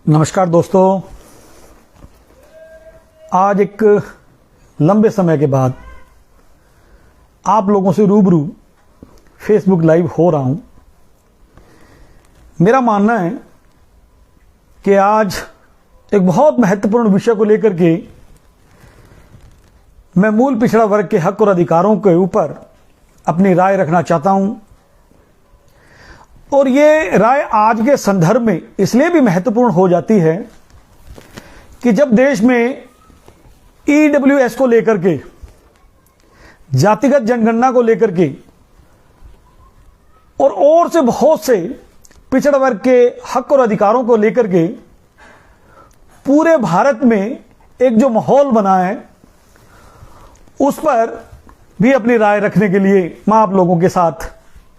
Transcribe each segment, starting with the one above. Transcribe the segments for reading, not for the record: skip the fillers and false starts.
नमस्कार दोस्तों, आज एक लंबे समय के बाद आप लोगों से रूबरू फेसबुक लाइव हो रहा हूं। मेरा मानना है कि आज एक बहुत महत्वपूर्ण विषय को लेकर के मैं मूल पिछड़ा वर्ग के हक और अधिकारों के ऊपर अपनी राय रखना चाहता हूं। और ये राय आज के संदर्भ में इसलिए भी महत्वपूर्ण हो जाती है कि जब देश में ईडब्ल्यूएस को लेकर के, जातिगत जनगणना को लेकर के और से बहुत से पिछड़ा वर्ग के हक और अधिकारों को लेकर के पूरे भारत में एक जो माहौल बना है, उस पर भी अपनी राय रखने के लिए मैं आप लोगों के साथ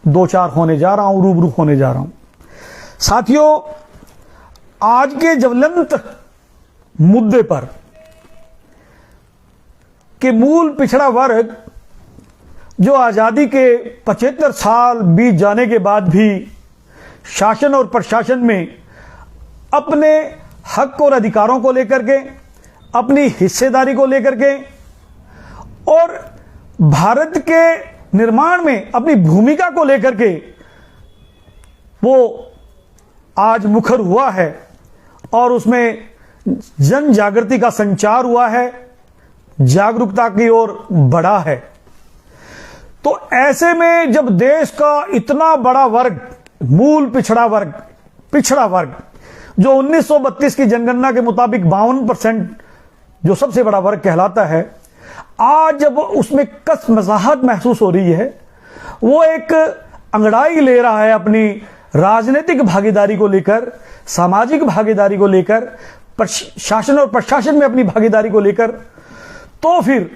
दो चार होने जा रहा हूं, रूबरू होने जा रहा हूं। साथियों, आज के ज्वलंत मुद्दे पर कि मूल पिछड़ा वर्ग जो आजादी के 75 साल बीत जाने के बाद भी शासन और प्रशासन में अपने हक और अधिकारों को लेकर के, अपनी हिस्सेदारी को लेकर के और भारत के निर्माण में अपनी भूमिका को लेकर के वो आज मुखर हुआ है और उसमें जन जागृति का संचार हुआ है, जागरूकता की ओर बढ़ा है। तो ऐसे में जब देश का इतना बड़ा वर्ग, मूल पिछड़ा वर्ग जो 1932 की जनगणना के मुताबिक 52% जो सबसे बड़ा वर्ग कहलाता है, आज जब उसमें कसमसाहट महसूस हो रही है, वो एक अंगड़ाई ले रहा है अपनी राजनीतिक भागीदारी को लेकर, सामाजिक भागीदारी को लेकर, शासन और प्रशासन में अपनी भागीदारी को लेकर, तो फिर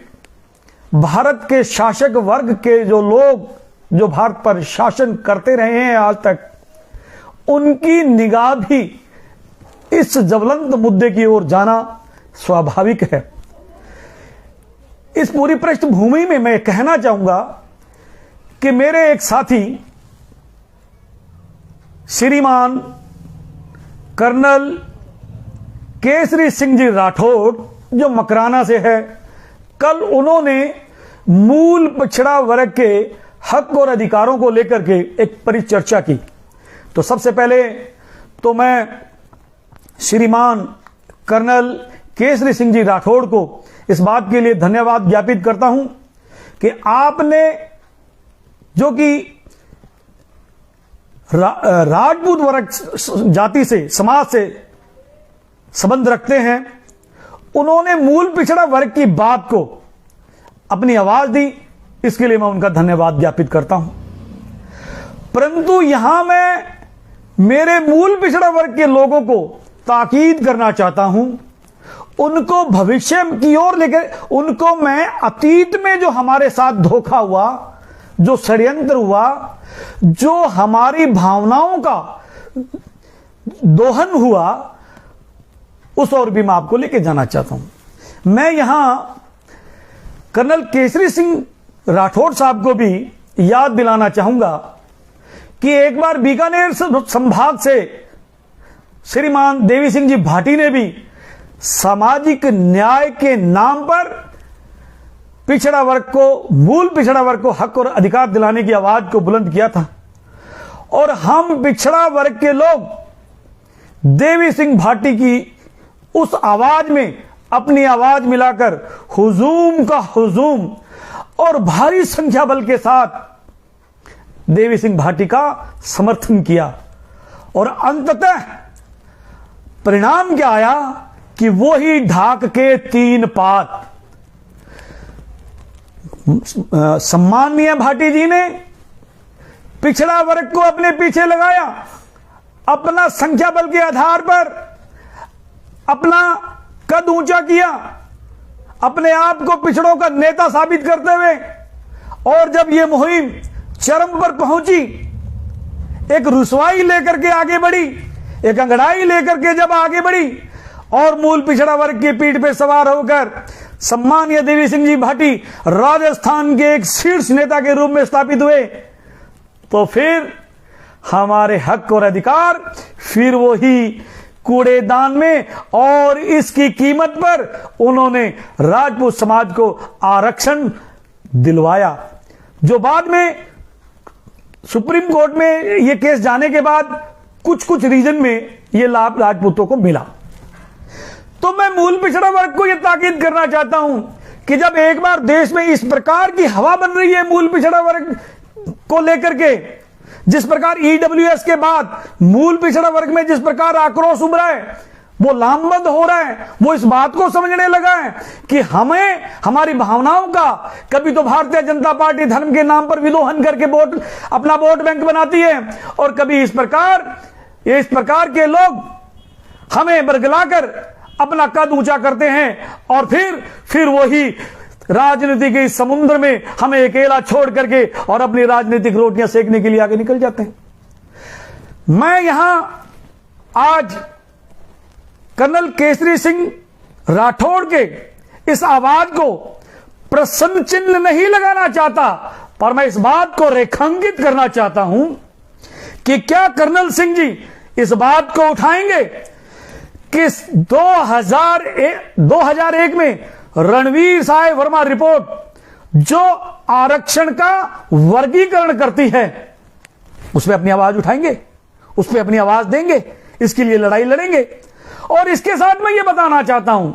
भारत के शासक वर्ग के जो लोग जो भारत पर शासन करते रहे हैं आज तक, उनकी निगाह भी इस ज्वलंत मुद्दे की ओर जाना स्वाभाविक है। इस पूरी पृष्ठभूमि में मैं कहना चाहूंगा कि मेरे एक साथी श्रीमान कर्नल केसरी सिंह जी राठौड़ जो मकराना से है, कल उन्होंने मूल पिछड़ा वर्ग के हक और अधिकारों को लेकर के एक परिचर्चा की। तो सबसे पहले तो मैं श्रीमान कर्नल केसरी सिंह जी राठौड़ को इस बात के लिए धन्यवाद ज्ञापित करता हूं कि आपने जो कि राजपूत वर्ग जाति से, समाज से संबंध रखते हैं, उन्होंने मूल पिछड़ा वर्ग की बात को अपनी आवाज दी। इसके लिए मैं उनका धन्यवाद ज्ञापित करता हूं। परंतु यहां मैं मेरे मूल पिछड़ा वर्ग के लोगों को ताकीद करना चाहता हूं, उनको भविष्य की ओर लेकर, उनको मैं अतीत में जो हमारे साथ धोखा हुआ, जो षड्यंत्र हुआ, जो हमारी भावनाओं का दोहन हुआ, उस ओर भी मैं आपको लेकर जाना चाहता हूं। मैं यहां कर्नल केसरी सिंह राठौड़ साहब को भी याद दिलाना चाहूंगा कि एक बार बीकानेर संभाग से श्रीमान देवी सिंह जी भाटी ने भी सामाजिक न्याय के नाम पर पिछड़ा वर्ग को, मूल पिछड़ा वर्ग को हक और अधिकार दिलाने की आवाज को बुलंद किया था। और हम पिछड़ा वर्ग के लोग देवी सिंह भाटी की उस आवाज में अपनी आवाज मिलाकर हुजूम का हुजूम और भारी संख्या बल के साथ देवी सिंह भाटी का समर्थन किया। और अंततः परिणाम क्या आया कि वो ही ढाक के 3 पात। सम्माननीय भाटी जी ने पिछड़ा वर्ग को अपने पीछे लगाया, अपना संख्या बल के आधार पर अपना कद ऊंचा किया, अपने आप को पिछड़ों का नेता साबित करते हुए। और जब यह मुहिम चरम पर पहुंची, एक रुसवाई लेकर के आगे बढ़ी, एक अंगड़ाई लेकर के जब आगे बढ़ी और मूल पिछड़ा वर्ग की पीठ पर सवार होकर सम्मानीय देवी सिंह जी भाटी राजस्थान के एक शीर्ष नेता के रूप में स्थापित हुए, तो फिर हमारे हक और अधिकार फिर वही कूड़ेदान में, और इसकी कीमत पर उन्होंने राजपूत समाज को आरक्षण दिलवाया, जो बाद में सुप्रीम कोर्ट में यह केस जाने के बाद कुछ कुछ रीजन में यह लाभ राजपूतों को मिला। तो मैं मूल पिछड़ा वर्ग को यह ताकीद करना चाहता हूं कि जब एक बार देश में इस प्रकार की हवा बन रही है मूल पिछड़ा वर्ग को लेकर के, जिस प्रकार ईडब्ल्यूएस के बाद मूल पिछड़ा वर्ग में जिस प्रकार आक्रोश उभरा है, वो लामबंद हो रहा है, वो इस बात को समझने लगा है कि हमें हमारी भावनाओं का, कभी तो भारतीय जनता पार्टी धर्म के नाम पर विलोहन करके वोट, अपना वोट बैंक बनाती है, और कभी इस प्रकार के लोग हमें बरगलाकर अपना कद ऊंचा करते हैं, और फिर वही राजनीति के इस समुद्र में हमें अकेला छोड़ करके और अपनी राजनीतिक रोटियां सेकने के लिए आगे निकल जाते हैं। मैं यहां आज कर्नल केसरी सिंह राठौड़ के इस आवाज को प्रश्न चिन्ह नहीं लगाना चाहता, पर मैं इस बात को रेखांकित करना चाहता हूं कि क्या कर्नल सिंह जी इस बात को उठाएंगे कि 2001 में रणवीर साय वर्मा रिपोर्ट जो आरक्षण का वर्गीकरण करती है, उसमें अपनी आवाज उठाएंगे, उस पर अपनी आवाज देंगे, इसके लिए लड़ाई लड़ेंगे। और इसके साथ मैं यह बताना चाहता हूं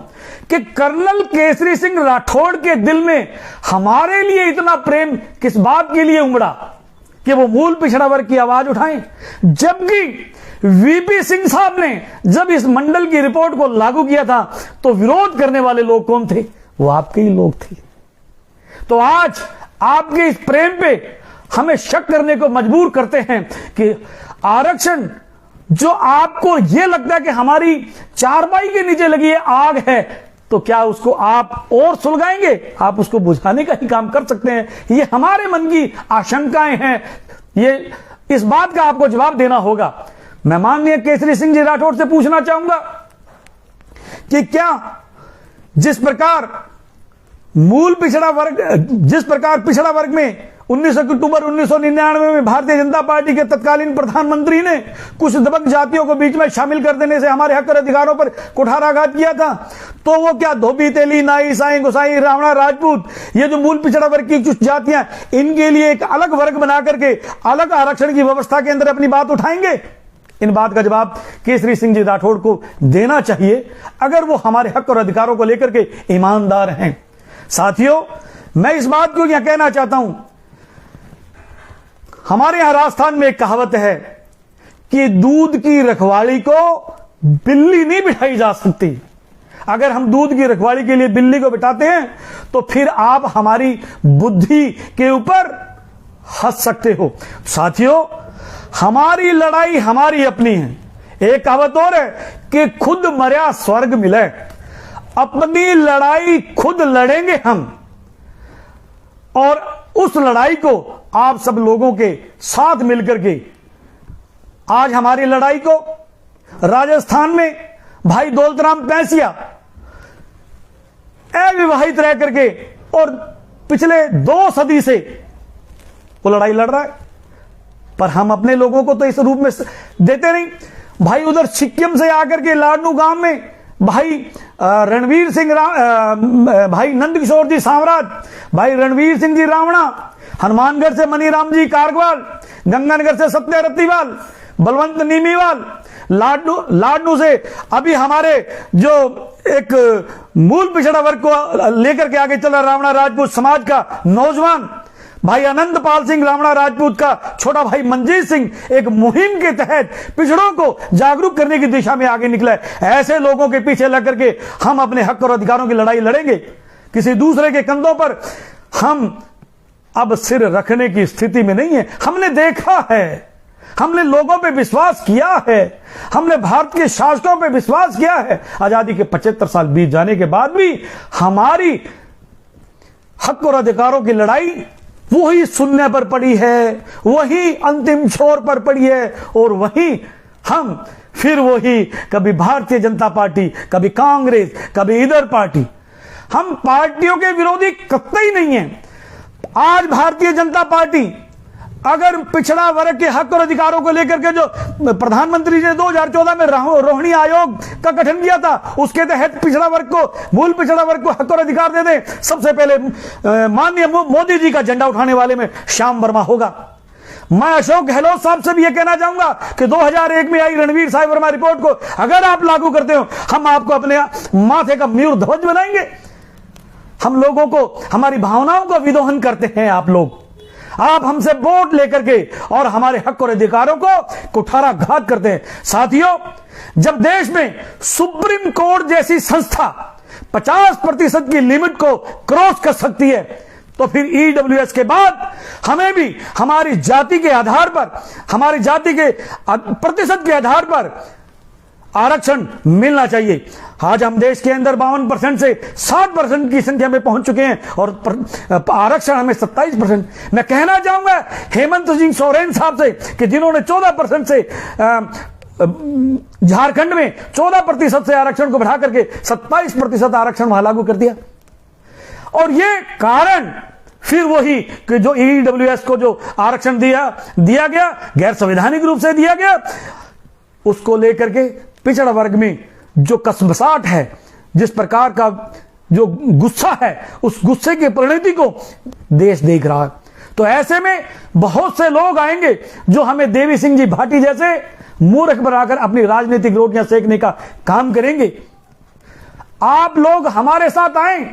कि कर्नल केसरी सिंह राठौड़ के दिल में हमारे लिए इतना प्रेम किस बात के लिए उमड़ा कि वो मूल पिछड़ा वर्ग की आवाज उठाएं, जबकि वीपी सिंह साहब ने जब इस मंडल की रिपोर्ट को लागू किया था तो विरोध करने वाले लोग कौन थे? वो आपके ही लोग थे। तो आज आपके इस प्रेम पे हमें शक करने को मजबूर करते हैं कि आरक्षण जो आपको यह लगता है कि हमारी चारपाई के नीचे लगी है आग है, तो क्या उसको आप और सुलगाएंगे? आप उसको बुझाने का ही काम कर सकते हैं। ये हमारे मन की आशंकाएं हैं, ये इस बात का आपको जवाब देना होगा। मैं माननीय केसरी सिंह जी राठौड़ से पूछना चाहूंगा कि क्या जिस प्रकार पिछड़ा वर्ग में 19 अक्टूबर 1999 में भारतीय जनता पार्टी के तत्कालीन प्रधानमंत्री ने कुछ दबंग जातियों को बीच में शामिल कर देने से हमारे हक और अधिकारों पर कुठाराघात किया था, तो वो क्या धोबी, तेली, नाई, साईं, गोसाई, रावणा, राजपूत, ये जो मूल पिछड़ा वर्ग की कुछ जातियां, इनके लिए एक अलग वर्ग बना करके अलग आरक्षण की व्यवस्था के अंदर अपनी बात उठाएंगे? इन बात का जवाब केसरी सिंह जी राठौड़ को देना चाहिए, अगर वो हमारे हक और अधिकारों को लेकर के ईमानदार हैं। साथियों, मैं इस बात को यह कहना चाहता हूं, हमारे यहां राजस्थान में एक कहावत है कि दूध की रखवाली को बिल्ली नहीं बिठाई जा सकती। अगर हम दूध की रखवाली के लिए बिल्ली को बिठाते हैं तो फिर आप हमारी बुद्धि के ऊपर हंस सकते हो। साथियों, हमारी लड़ाई हमारी अपनी है। एक कहावत और है कि खुद मर्या स्वर्ग मिले। अपनी लड़ाई खुद लड़ेंगे हम, और उस लड़ाई को आप सब लोगों के साथ मिलकर के, आज हमारी लड़ाई को राजस्थान में भाई दौलतराम पैंसिया अविवाहित रह करके और पिछले 2 सदी से वो लड़ाई लड़ रहा है, पर हम अपने लोगों को तो इस रूप में देते नहीं। भाई उधर सिक्किम से आकर के लाडनू गांव में भाई रणवीर सिंह भाई नंदकिशोर जी सांवराज, भाई रणवीर सिंह जी रावणा, हनुमानगढ़ से मनीराम जी कारगवाल, गंगानगर से सत्य रत्तीवाल, बलवंत नीमीवाल, लाडनू से अभी हमारे जो एक मूल पिछड़ा वर्ग को लेकर के आगे चला रावणा राजपूत समाज का नौजवान भाई अनंत पाल सिंह रावणा राजपूत का छोटा भाई मंजीत सिंह एक मुहिम के तहत पिछड़ों को जागरूक करने की दिशा में आगे निकला है। ऐसे लोगों के पीछे लग करके हम अपने हक और अधिकारों की लड़ाई लड़ेंगे। किसी दूसरे के कंधों पर हम अब सिर रखने की स्थिति में नहीं है। हमने देखा है, हमने लोगों पे विश्वास किया है, हमने भारत के शासकों पे विश्वास किया है। आजादी के 75 साल बीत जाने के बाद भी हमारी हक और अधिकारों की लड़ाई वही शून्य पर पड़ी है, वही अंतिम छोर पर पड़ी है, और वही हम फिर वही कभी भारतीय जनता पार्टी, कभी कांग्रेस, कभी इधर पार्टी। हम पार्टियों के विरोधी कतई नहीं है। आज भारतीय जनता पार्टी अगर पिछड़ा वर्ग के हक और अधिकारों को लेकर के जो प्रधानमंत्री जी ने 2014 में रोहिणी आयोग का गठन किया था, उसके तहत पिछड़ा वर्ग को, मूल पिछड़ा वर्ग को हक और अधिकार दे दें, सबसे पहले माननीय मोदी जी का झंडा उठाने वाले में श्याम वर्मा होगा। मैं अशोक गहलोत साहब से भी यह कहना चाहूंगा कि 2001 में आई रणवीर साई वर्मा रिपोर्ट को अगर आप लागू करते हो, हम आपको अपने माथे का मयूर ध्वज बनाएंगे। हम लोगों को, हमारी भावनाओं का विदोहन करते हैं आप लोग। आप हमसे वोट लेकर के और हमारे हक और अधिकारों को कुठाराघात करते हैं। साथियों, जब देश में सुप्रीम कोर्ट जैसी संस्था 50% की लिमिट को क्रॉस कर सकती है, तो फिर ईडब्ल्यूएस के बाद हमें भी हमारी जाति के आधार पर, हमारी जाति के प्रतिशत के आधार पर आरक्षण मिलना चाहिए। आज हम देश के अंदर 52% से 60% की संख्या में पहुंच चुके हैं और आरक्षण हमें 27%। मैं कहना चाहूंगा हेमंत सिंह सोरेन साहब से कि जिन्होंने 14% से झारखंड में 14% से आरक्षण को बढ़ा करके 27% आरक्षण वहां लागू कर दिया। और ये कारण फिर वही कि जो ईडब्ल्यूएस को जो आरक्षण दिया गया, गैर संवैधानिक रूप से दिया गया, उसको लेकर के पिछड़ा वर्ग में जो कसमसाहट है, जिस प्रकार का जो गुस्सा है, उस गुस्से की परिणति को देश देख रहा है। तो ऐसे में बहुत से लोग आएंगे जो हमें देवी सिंह जी भाटी जैसे मूर्ख बनाकर अपनी राजनीतिक रोटियां सेकने का काम करेंगे। आप लोग हमारे साथ आएं,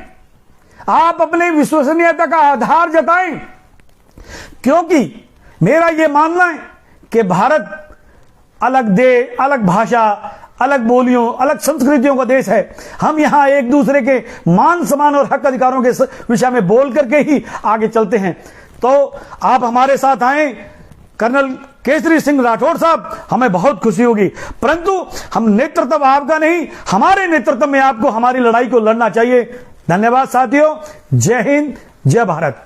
आप अपने विश्वसनीयता का आधार जताएं, क्योंकि मेरा यह मानना है कि भारत अलग भाषा, अलग बोलियों, अलग संस्कृतियों का देश है। हम यहां एक दूसरे के मान सम्मान और हक अधिकारों के विषय में बोल करके ही आगे चलते हैं। तो आप हमारे साथ आए, कर्नल केसरी सिंह राठौड़ साहब, हमें बहुत खुशी होगी। परंतु हम नेतृत्व आपका नहीं, हमारे नेतृत्व में आपको हमारी लड़ाई को लड़ना चाहिए। धन्यवाद साथियों। जय हिंद, जय भारत।